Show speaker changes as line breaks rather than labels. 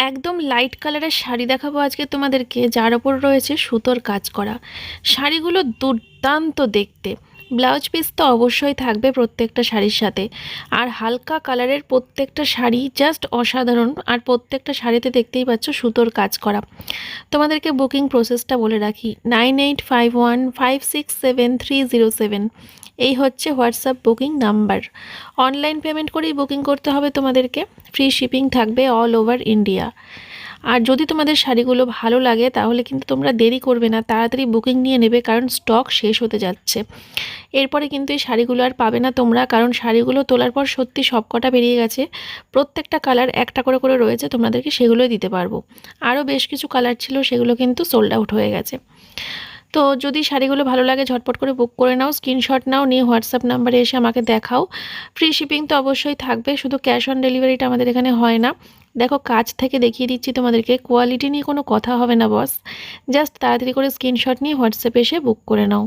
একদম লাইট কালারের শাড়ি দেখাবো আজকে তোমাদেরকে, যার ওপর রয়েছে সুতোর কাজ করা। শাড়িগুলো দুর্দান্ত দেখতে। ব্লাউজ পিস তো অবশ্যই থাকবে প্রত্যেকটা শাড়ির সাথে। আর হালকা কালারের প্রত্যেকটা শাড়ি জাস্ট অসাধারণ, আর প্রত্যেকটা শাড়িতে দেখতেই পাচ্ছ সুতোর কাজ করা। তোমাদেরকে বুকিং প্রসেসটা বলে রাখি, 9851567307, এই হচ্ছে WhatsApp booking number. Online payment করেই বুকিং করতে হবে তোমাদেরকে। ফ্রি শিপিং থাকবে অল ওভার ইন্ডিয়া। আর যদি তোমাদের শাড়িগুলো ভালো লাগে তাহলে কিন্তু তোমরা দেরি করবে না, তাড়াতাড়ি বুকিং নিয়ে নেবে, কারণ স্টক শেষ হতে যাচ্ছে। এরপরে কিন্তু এই শাড়িগুলো আর পাবে না তোমরা, কারণ শাড়িগুলো তোলার পর সত্যি সবকটা বেরিয়ে গেছে। প্রত্যেকটা কালার একটা করে করে রয়েছে, তোমাদেরকে সেগুলোই দিতে পারবো। আরও বেশ কিছু কালার ছিল, সেগুলো কিন্তু সোল্ড আউট হয়ে গেছে। তো যদি শাড়িগুলো ভালো লাগে ঝটপট করে বুক করে নাও, স্ক্রিনশট নাও, নিয়ে হোয়াটসঅ্যাপ নাম্বারে এসে আমাকে দেখাও। ফ্রি শিপিং তো অবশ্যই থাকবে, শুধু ক্যাশ অন ডেলিভারিটা আমাদের এখানে হয় না। দেখো কাছ থেকে দেখিয়ে দিচ্ছি তোমাদেরকে, কোয়ালিটি নিয়ে কোনো কথা হবে না বস। জাস্ট তাড়াতাড়ি করে স্ক্রিনশট নিয়ে হোয়াটসঅ্যাপে এসে বুক করে নাও।